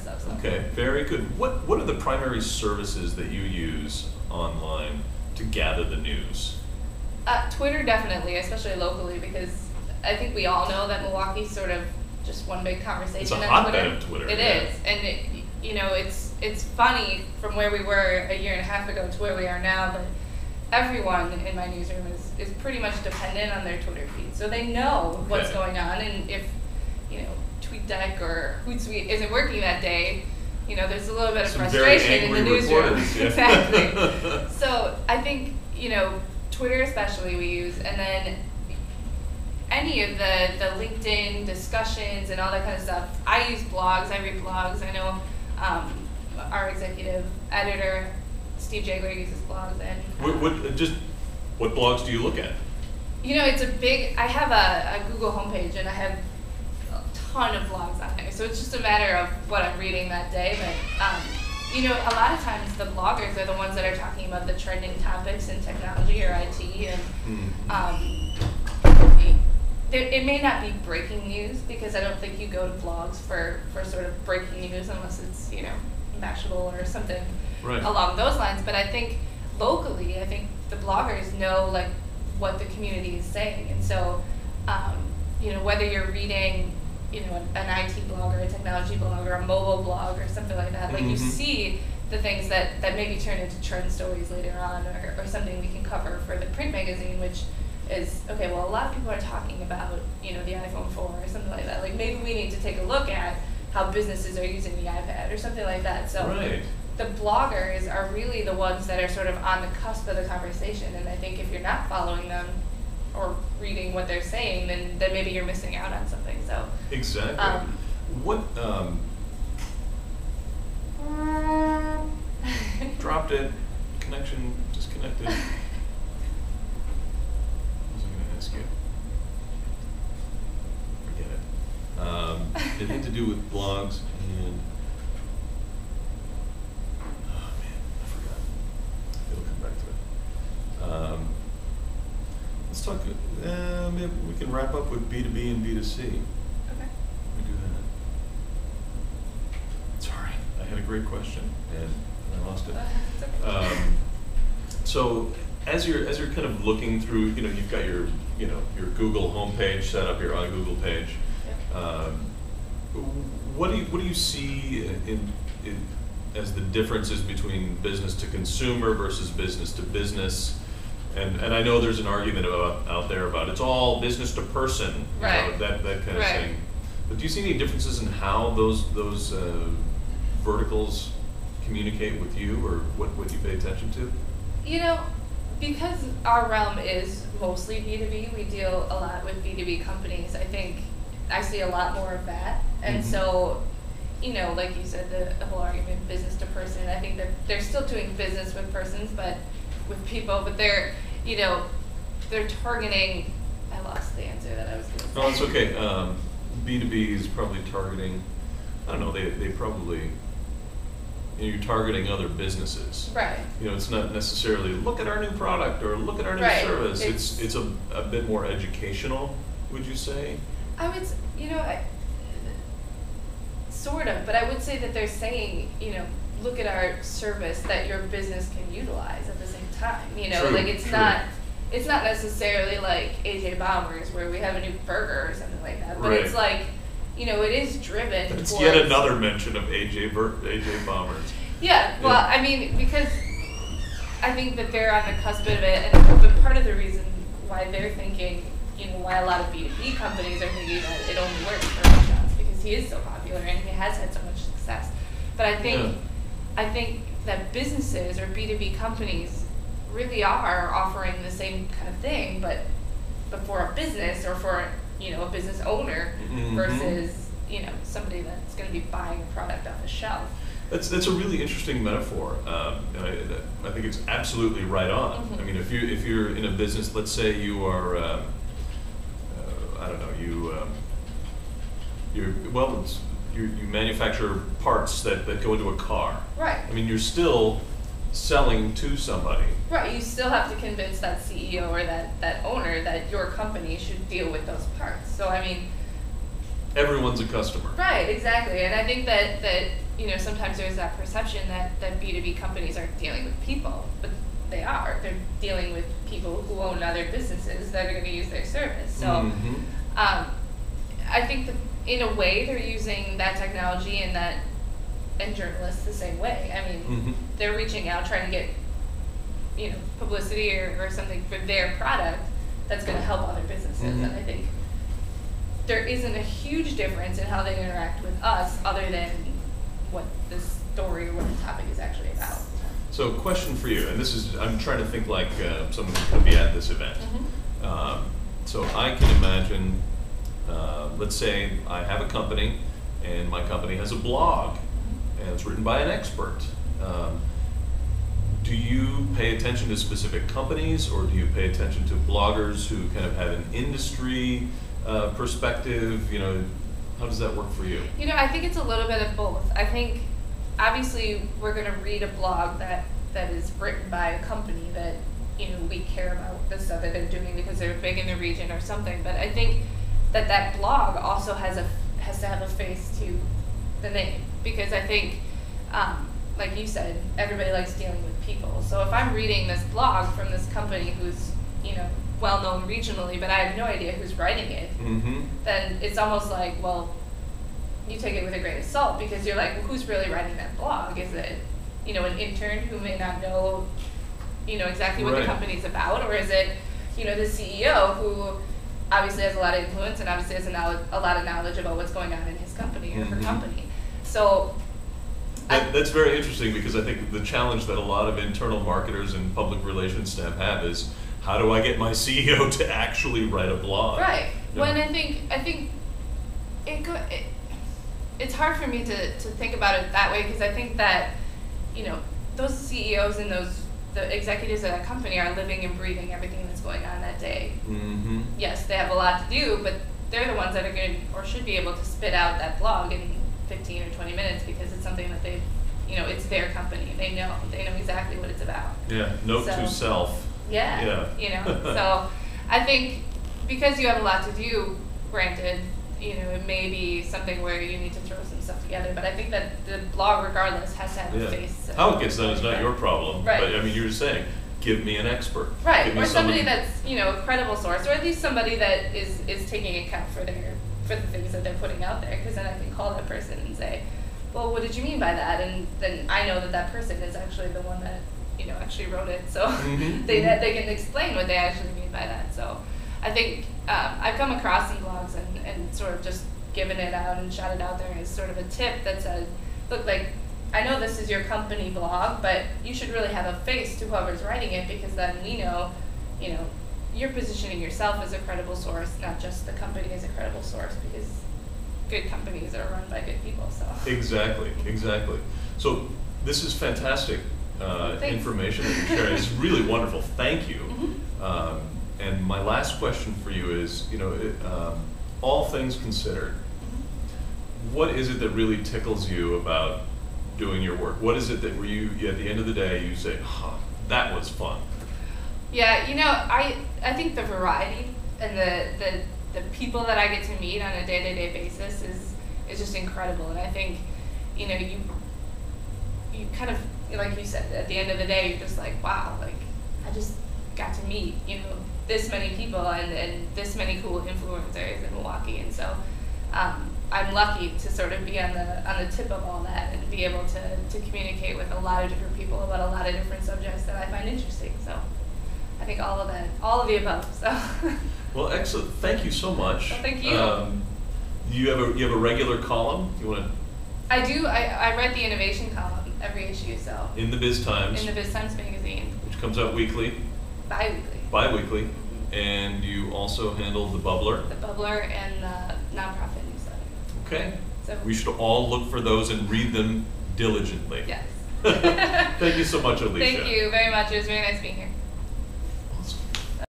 of stuff. So. Okay, very good. What are the primary services that you use online to gather the news? Twitter definitely, especially locally, because I think we all know that Milwaukee's sort of just one big conversation it's a on hotbed Twitter. of Twitter. It is, and it's funny from where we were a year and a half ago to where we are now, but everyone in my newsroom is pretty much dependent on their Twitter feed, so they know what's going on, and if TweetDeck or Hootsuite isn't working that day, there's a little bit of frustration in the newsroom. Yeah. Exactly. So I think Twitter especially we use, and then any of the LinkedIn discussions and all that kind of stuff. I use blogs. I read blogs. I know our executive editor Steve Jagler uses blogs, and what blogs do you look at? It's a big. I have a Google homepage, and I have a ton of blogs on there. So it's just a matter of what I'm reading that day. But a lot of times the bloggers are the ones that are talking about the trending topics in technology or IT, and it may not be breaking news, because I don't think you go to blogs for sort of breaking news unless it's Mashable or something along those lines. But I think locally, the bloggers know what the community is saying, and so whether you're reading an IT blog or a technology blog or a mobile blog or something like that, you see the things that maybe turn into trend stories later on, or something we can cover for the print magazine, which is, okay, well, a lot of people are talking about, the iPhone 4 or something like that. Maybe we need to take a look at how businesses are using the iPad or something like that. So the bloggers are really the ones that are sort of on the cusp of the conversation, and I think if you're not following them or reading what they're saying, then maybe you're missing out on something. So exactly. What dropped it? Connection disconnected. What was I going to ask you? Forget it. It had to do with blogs and. Oh man, I forgot. It'll come back to it. Let's talk. Maybe we can wrap up with B2B and B2C. Okay. We do that. Sorry, I had a great question and I lost it. Okay. So as you're kind of looking through, you've got your Google homepage set up, your Google page. Yep. What do you see in as the differences between business to consumer versus business to business? And I know there's an argument out there about it's all business to person, that kind of thing. But do you see any differences in how those verticals communicate with you, or what you pay attention to? Because our realm is mostly B2B, we deal a lot with B2B companies. I think I see a lot more of that. And so, like you said, the whole argument, business to person, I think that they're still doing business with persons, but with people, but they're targeting, I lost the answer that I was going to say. No, it's okay. B2B is probably targeting, I don't know, they probably, you're targeting other businesses. Right. It's not necessarily look at our new product or look at our new service. It's a bit more educational, would you say? I would, sort of, but I would say that they're saying, look at our service that your business can utilize at the same time. It's not necessarily like AJ Bombers where we have a new burger or something like that, but it's like, it is driven That's towards... yet another mention of AJ Bombers. Yeah, well, I mean, because I think that they're on the cusp of it, but part of the reason why they're thinking, why a lot of B2B companies are thinking that it only works for restaurants, because he is so popular and he has had so much success. But I think that businesses or B2B companies really are offering the same kind of thing, but for a business or for a business owner versus somebody that's going to be buying a product off a shelf. That's a really interesting metaphor, and I think it's absolutely right on. I mean, if you're in a business, let's say you are, I don't know, you manufacture parts that go into a car. Right. I mean, you're still selling to somebody. Right. You still have to convince that CEO or that owner that your company should deal with those parts. So I mean, everyone's a customer. Right. Exactly. And I think that sometimes there's that perception that B2B companies aren't dealing with people, but they are. They're dealing with people who own other businesses that are going to use their service. So I think that in a way they're using that technology and journalists the same way. I mean, they're reaching out trying to get publicity or something for their product that's going to help other businesses. And I think there isn't a huge difference in how they interact with us other than what the story or what the topic is actually about. So question for you, and I'm trying to think like someone who could be at this event. So I can imagine, let's say I have a company and my company has a blog and it's written by an expert. Do you pay attention to specific companies, or do you pay attention to bloggers who kind of have an industry perspective? How does that work for you? I think it's a little bit of both. I think obviously we're going to read a blog that is written by a company that we care about the stuff that they're doing because they're big in the region or something. But I think that blog also has to have a face to the name, because I think like you said, everybody likes dealing with people. So if I'm reading this blog from this company who's well known regionally, but I have no idea who's writing it, then it's almost like, well, you take it with a grain of salt, because you're like, well, who's really writing that blog? Is it an intern who may not know exactly what the company's about, or is it the CEO who obviously has a lot of influence and obviously has a lot of knowledge about what's going on in his company or her company. So that's very interesting, because I think the challenge that a lot of internal marketers and public relations staff have is, how do I get my CEO to actually write a blog? Right. Well, and I think it's hard for me to think about it that way, because I think that those CEOs and the executives of that company are living and breathing everything that's going on that day. Yes, they have a lot to do, but they're the ones that are going to or should be able to spit out that blog in 15 or 20 minutes, because it's something that they've, it's their company. They know exactly what it's about. Yeah, note to self. Yeah. So I think because you have a lot to do, granted, it may be something where you need to throw some stuff together, but I think that the blog, regardless, has to have a face. How it gets done is not your problem. Right. But you're just saying, give me an expert. Right. Or somebody that's, a credible source, or at least somebody that is taking account for the things that they're putting out there, because then I can call that person and say, well, what did you mean by that? And then I know that person is actually the one that actually wrote it, so they can explain what they actually mean by that. So I think I've come across some blogs and sort of just given it out and shot it out there as sort of a tip that said, look, like, I know this is your company blog, but you should really have a face to whoever's writing it, because then we know, you're positioning yourself as a credible source, not just the company as a credible source, because good companies are run by good people. So Exactly. So this is fantastic information that you're sharing. It's really wonderful. Thank you. And my last question for you is, all things considered, what is it that really tickles you about doing your work? What is it that at the end of the day, you say, that was fun? Yeah, I think the variety and the people that I get to meet on a day-to-day basis is just incredible. And I think, you kind of, like you said, at the end of the day, you're just like, wow, like, I just got to meet, this many people and this many cool influencers in Milwaukee. And so I'm lucky to sort of be on the tip of all that and be able to communicate with a lot of different people about a lot of different subjects that I find interesting. So I think all of the above. So. Well, excellent. Thank you so much. Well, thank you. You have a regular column? You want to? I do. I write the innovation column every issue. So. In the Biz Times. In the Biz Times magazine. Which comes out weekly. Bi-weekly. And you also handle the Bubbler. The Bubbler and the nonprofit newsletter. Okay. So we should all look for those and read them diligently. Yes. Thank you so much, Alysha. Thank you very much. It was very nice being here.